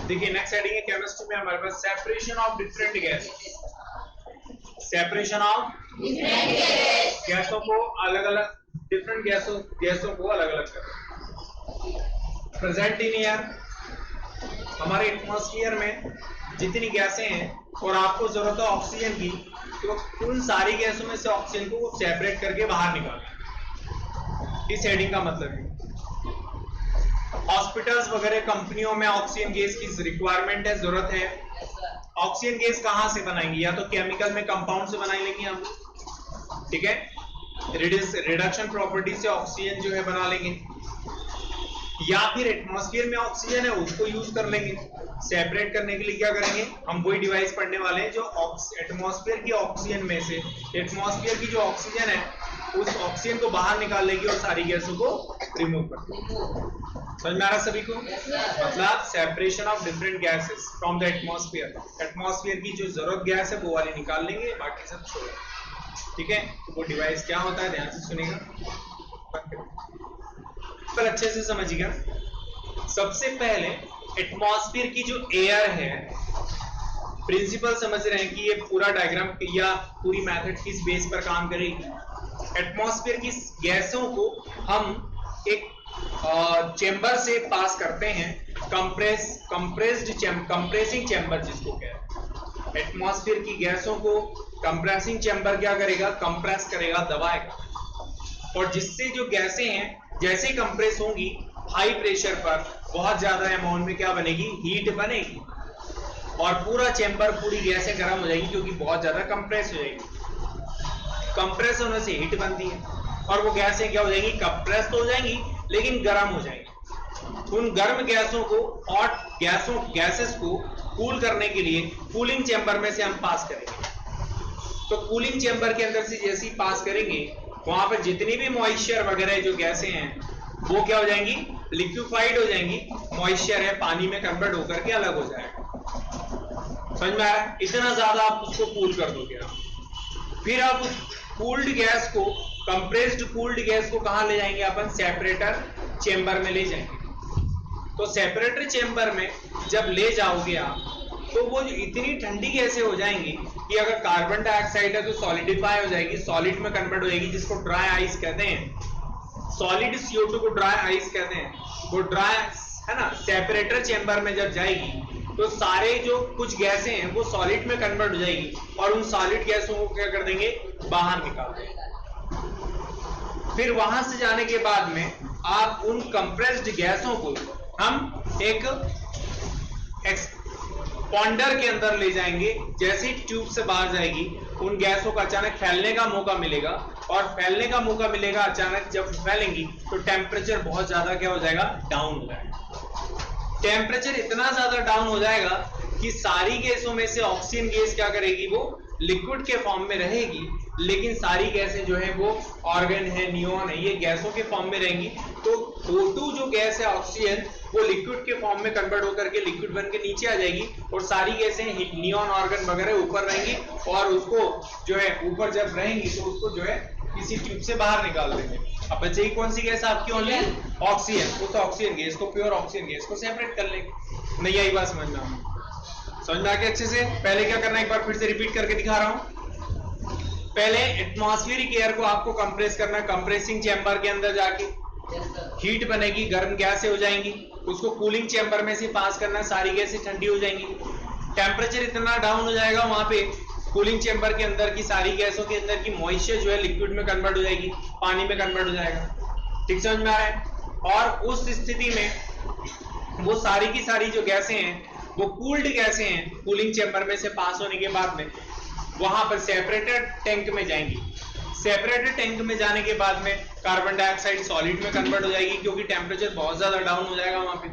देखिए next heading है chemistry में हमारे पास separation of different gas. Separation of different गैसों को अलग अलग, डिफरेंट गैसों को अलग अलग करना। प्रेजेंट इन एयर, हमारे एटमॉस्फेयर में जितनी गैसें हैं और आपको जरूरत है ऑक्सीजन की, तो उन सारी गैसों में से ऑक्सीजन को सेपरेट करके बाहर निकालना। इस हेडिंग का मतलब है हॉस्पिटल्स वगैरह कंपनियों में ऑक्सीजन गैस की रिक्वायरमेंट है, जरूरत है। ऑक्सीजन गैस कहां से बनाएंगे? या तो केमिकल में कंपाउंड से बनाई लेंगे हम, ठीक है, रिडक्शन प्रॉपर्टी से ऑक्सीजन जो है बना लेंगे, या फिर एटमॉस्फेयर में ऑक्सीजन है उसको यूज कर लेंगे। सेपरेट करने के लिए क्या करेंगे हम? वही डिवाइस पढ़ने वाले हैं जो एटमॉस्फेयर की ऑक्सीजन में से एटमॉस्फेयर की जो ऑक्सीजन है उस ऑक्सीजन को बाहर निकाल लेगी और सारी गैसों को रिमूव कर देगी। समझ में आ रहा सभी को? मतलब separation of different gases from the atmosphere. Atmosphere की जो जरूरत गैस है वो वाली निकाल लेंगे, बाकी सब छोड़, ठीक है। तो वो डिवाइस क्या होता है ध्यान से सुनेगा, पर अच्छे से समझिएगा। सबसे पहले एटमॉस्फेयर की जो एयर है, प्रिंसिपल समझ रहे हैं कि ये पूरा डायग्राम या पूरी मेथड किस बेस पर काम करेगी। एटमॉस्फेयर की गैसों को हम एक चेंबर से पास करते हैं, कंप्रेसिंग चेंबर जिसको कहते हैं। एटमॉस्फेयर की गैसों को कंप्रेसिंग चेंबर क्या करेगा? कंप्रेस करेगा, दबाएगा, और जिससे जो गैसें हैं जैसे कंप्रेस होंगी हाई प्रेशर पर बहुत ज्यादा अमाउंट में क्या बनेगी? हीट बनेगी, और पूरा चेंबर, पूरी गैसें गर्म हो जाएगी क्योंकि बहुत ज्यादा कंप्रेस हो जाएगी। कंप्रेस होने से हीट बनती है और वो गैसें क्या हो जाएंगी? कंप्रेस तो हो जाएंगी लेकिन गर्म हो जाएंगी। उन गर्म गैसों को, हॉट गैसेस को कूल करने के लिए कूलिंग चेंबर में से हम पास करेंगे। तो कूलिंग चेंबर के अंदर से जैसे ही पास करेंगे वहां पर जितनी भी मॉइस्चर वगैरह जो गैसें हैं वो क्या हो जाएंगी? लिक्विफाइड हो जाएंगी। मॉइस्चर है पानी में कन्वर्ट होकर के अलग हो जाएगा। समझ में आया? इतना ज्यादा आप उसको कूल कर दोगे। फिर आप उस कूल्ड गैस को, कंप्रेस्ड कूल्ड गैस को कहां ले जाएंगे अपन? सेपरेटर चेंबर में ले जाएंगे। तो सेपरेटर चेंबर में जब ले जाओगे आप तो वो इतनी ठंडी गैसें हो जाएंगी कि अगर कार्बन डाइऑक्साइड है तो सॉलिडिफाई हो जाएगी, सॉलिड में कन्वर्ट हो जाएगी, जिसको ड्राई आइस कहते हैं। सॉलिड CO2 को ड्राई आइस कहते हैं। वो ड्राई है ना, सेपरेटर चेंबर में जब जाएगी तो सारे जो कुछ गैसें हैं वो सॉलिड में कन्वर्ट हो जाएगी और उन सॉलिड गैसों को क्या कर देंगे? बाहर निकाल देंगे। फिर वहां से जाने के बाद में आप उन कंप्रेस्ड गैसों को हम एक एक्सपांडर के अंदर ले जाएंगे। जैसे ही ट्यूब से बाहर जाएगी उन गैसों का अचानक फैलने का मौका मिलेगा, और फैलने का मौका मिलेगा अचानक जब फैलेंगी तो टेम्परेचर बहुत ज्यादा क्या हो जाएगा? डाउन हो जाएगा। टेम्परेचर इतना ज्यादा डाउन हो जाएगा कि सारी गैसों में से ऑक्सीजन गैस क्या करेगी? वो लिक्विड के फॉर्म में रहेगी, लेकिन सारी गैसें जो है वो ऑर्गन है, नियॉन है, ये गैसों के फॉर्म में रहेंगी। तो O2 जो गैस है ऑक्सीजन, वो लिक्विड के फॉर्म में कन्वर्ट होकर के लिक्विड बन के नीचे आ जाएगी, और सारी गैसें नियॉन ऑर्गन वगैरह ऊपर रहेंगी, और उसको जो है ऊपर जब रहेंगी तो उसको जो है किसी ट्यूब से बाहर निकाल देंगे। अब बचेगी कौन सी गैस आपकी? Only oxygen. उस ऑक्सीजन गैस को, प्योर ऑक्सीजन गैस को सेपरेट कर लेंगे। नहीं आई बात समझ में आ गया अच्छे से? पहले क्या करना है एक बार फिर से रिपीट करके दिखा रहा हूं। पहले एटमॉस्फेरिक एयर को आपको कंप्रेस करना है, कंप्रेसिंग चेंबर के अंदर जाके हीट बनेगी, गर्म गैसें हो जाएंगी, उसको कूलिंग चेंबर में से पास करना, सारी गैसें ठंडी हो जाएंगी। टेम्परेचर इतना डाउन हो जाएगा वहां पे कूलिंग चेंबर के अंदर की सारी गैसों के अंदर की मॉइस्चर जो है लिक्विड में कन्वर्ट हो जाएगी, पानी में कन्वर्ट हो जाएगा। ठीक समझ में आ रहा है? और उस स्थिति में वो सारी की सारी जो गैसें हैं वो कूल्ड गैसें हैं, कूलिंग चेंबर में से पास होने के बाद में वहां पर सेपरेटेड टैंक में जाएंगी। सेपरेटेड टैंक में जाने के बाद में कार्बन डाइऑक्साइड सॉलिड में कन्वर्ट हो जाएगी क्योंकि टेम्परेचर बहुत ज्यादा डाउन हो जाएगा वहां पे,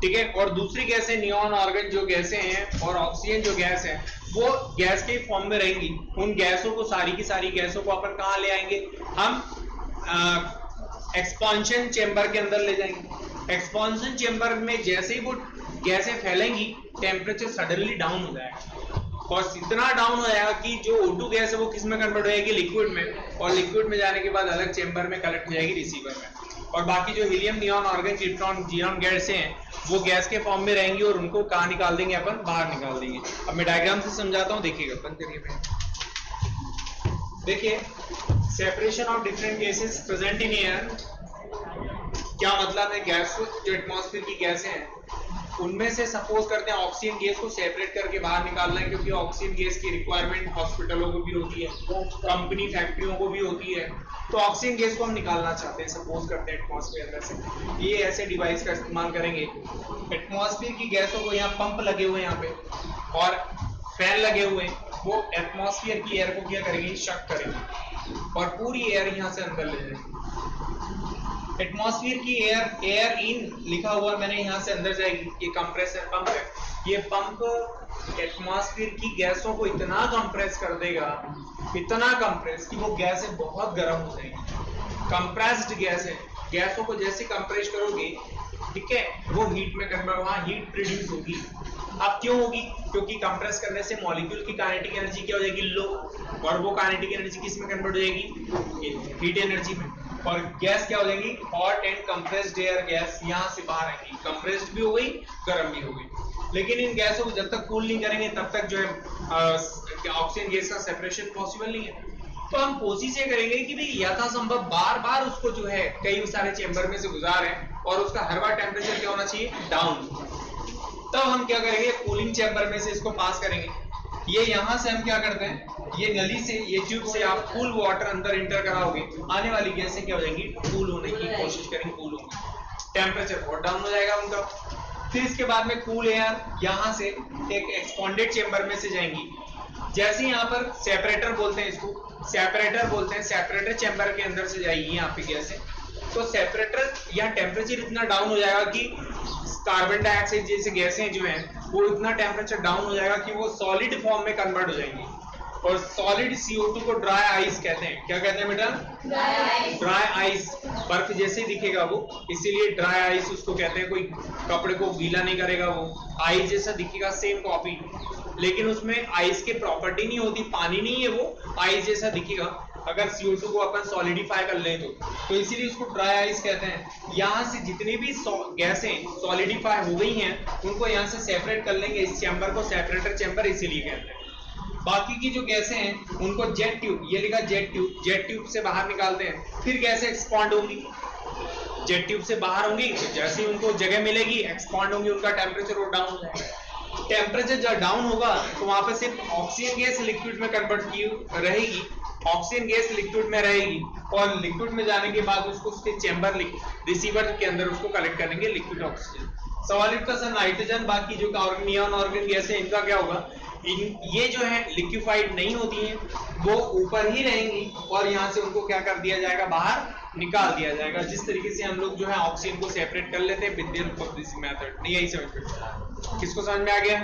ठीक है। और दूसरी गैसें, नियॉन ऑर्गन जो गैसें हैं और ऑक्सीजन जो गैस है वो गैस के फॉर्म में रहेंगी। उन गैसों को, सारी की सारी गैसों को अपन कहां ले आएंगे? हम एक्सपांशन चेंबर के अंदर ले जाएंगे। एक्सपांशन चेंबर में जैसे ही वो गैसें फैलेंगी टेम्परेचर सडनली डाउन हो जाएगा, और इतना डाउन हो जाएगा कि जो O2 गैस है वो किस में कन्वर्ट हो जाएगी? लिक्विड में, और लिक्विड में जाने के बाद अलग चेंबर में कलेक्ट हो जाएगी, रिसीवर में। और बाकी जो helium, neon, argon, krypton, Xeon गैसें हैं वो गैस के फॉर्म में रहेंगी और उनको कहाँ निकाल देंगे अपन, बाहर निकाल देंगे। अब मैं डायग्राम से समझाता हूँ, देखिएगा अपन करिए। देखिए separation of different gases present in air, क्या मतलब है, गैस जो एटमॉस्फेयर की गैसें हैं उनमें से सपोज करते हैं ऑक्सीजन गैस को सेपरेट करके बाहर निकालना है, क्योंकि ऑक्सीजन गैस की रिक्वायरमेंट हॉस्पिटलों को भी होती है, कंपनी फैक्ट्रियों को भी होती है, तो ऑक्सीजन गैस को हम निकालना चाहते हैं सपोज करते हैं एटमॉस्फेयर में से। ये ऐसे डिवाइस का इस्तेमाल करेंगे। एटमॉस्फेयर की गैसों को यहाँ पंप लगे हुए हैं यहाँ पे और फैन लगे हुए हैं, वो एटमॉस्फेयर की एयर को क्या करेंगे, शक करेंगे और पूरी एयर यहाँ से अंदर ले जाएंगे। एटमॉस्फेयर की एयर इन लिखा हुआ मैंने यहाँ से अंदर जाएगी, ये कंप्रेसर पंप है, ये पंप एटमॉस्फेयर की गैसों को इतना कंप्रेस कर देगा, इतना कंप्रेस कि वो गैसें बहुत गर्म हो जाएंगी। कंप्रेस्ड गैस है, गैसों को जैसे कंप्रेस करोगे, ठीक है, वो हीट में कन्वर्ट, वहां हीट प्रोड्यूस होगी। अब क्यों होगी, क्योंकि कंप्रेस करने से मॉलिक्यूल की काइनेटिक एनर्जी क्या हो जाएगी, लो, और वो काइनेटिक एनर्जी किस में कन्वर्ट हो जाएगी, हीट एनर्जी में, और गैस क्या हो जाएगी, hot and compressed air gas यहाँ से बाहर आएगी, कंप्रेस्ड भी हो गई, गर्म भी हो गई। लेकिन इन गैसों को जब तक कूल नहीं करेंगे तब तक जो है ऑक्सीजन गैस का सेपरेशन पॉसिबल नहीं है। तो हम कोशिश ये करेंगे कि भाई यथासंभव बार बार उसको जो है कई सारे चेंबर में से गुजारें और उसका हर बार टेम्परेचर क्या होना चाहिए, डाउन। तब हम क्या करेंगे, कूलिंग चैम्बर में से इसको पास करेंगे। ये यहां से हम क्या करते हैं, ये नली से, ये ट्यूब से आप कूल वाटर अंदर इंटर कराओगे, आने वाली गैसें क्या हो जाएंगी, कूल होने की कोशिश करेंगे, कूल होंगी, टेम्परेचर बहुत डाउन हो जाएगा उनका। फिर इसके बाद में कूल एयर यहां से एक एक्सपांडेड चेंबर में से जाएंगी। जैसे यहाँ पर सेपरेटर बोलते हैं, इसको सेपरेटर बोलते हैं, सेपरेटर चेंबर के अंदर से जाएगी यहाँ पे गैसें, तो सेपरेटर यहाँ टेम्परेचर इतना डाउन हो जाएगा कि कार्बन डाइऑक्साइड जैसे गैसें जो हैं वो इतना टेम्परेचर डाउन हो जाएगा कि वो सॉलिड फॉर्म में कन्वर्ट हो जाएंगी। और सॉलिड CO2 को ड्राई आइस कहते हैं। क्या कहते हैं बेटा, ड्राई आइस, बर्फ जैसे दिखेगा वो, इसीलिए ड्राई आइस उसको कहते हैं। कोई कपड़े को गीला नहीं करेगा, वो आइस जैसा दिखेगा, सेम कॉपी, लेकिन उसमें आइस की प्रॉपर्टी नहीं होती, पानी नहीं है वो, आइस जैसा दिखेगा अगर CO2 को अपन सॉलिडिफाई कर लें तो इसीलिए उसको ड्राई आइस कहते हैं। यहाँ से जितनी भी गैसें सॉलिडिफाई हो गई हैं उनको यहाँ से सेपरेट कर लेंगे, इस चैम्बर को सेपरेटर चैम्बर इसीलिए कहते हैं। बाकी की जो गैसें हैं उनको जेट ट्यूब, ये लिखा जेट ट्यूब से बाहर निकालते हैं। फिर गैसें एक्सपांड होंगी, जेट ट्यूब से बाहर होंगी, तो जैसे ही उनको जगह मिलेगी एक्सपांड होंगी, उनका टेम्परेचर और डाउन हो जाएगा। टेम्परेचर जब डाउन होगा तो वहां पर सिर्फ ऑक्सीजन गैस लिक्विड में कन्वर्ट की रहेगी, ऑक्सीजन गैस लिक्विड में रहेगी और लिक्विड में जाने के बाद उसको उसके चैम्बर रिसीवर के अंदर उसको कलेक्ट करेंगे लिक्विड ऑक्सीजन। सवाल इतना सा नाइट्रोजन, बाकी जो नियॉन ऑर्गन गैस है इनका क्या होगा, ये जो है लिक्विफाइड नहीं होती हैं, वो ऊपर ही रहेंगी और यहाँ से उनको क्या कर दिया जाएगा, बाहर निकाल दिया जाएगा। जिस तरीके से हम लोग जो है ऑक्सीजन को सेपरेट कर लेते हैं with the help of this method. नहीं, यही समझ में, किसको समझ में आ गया?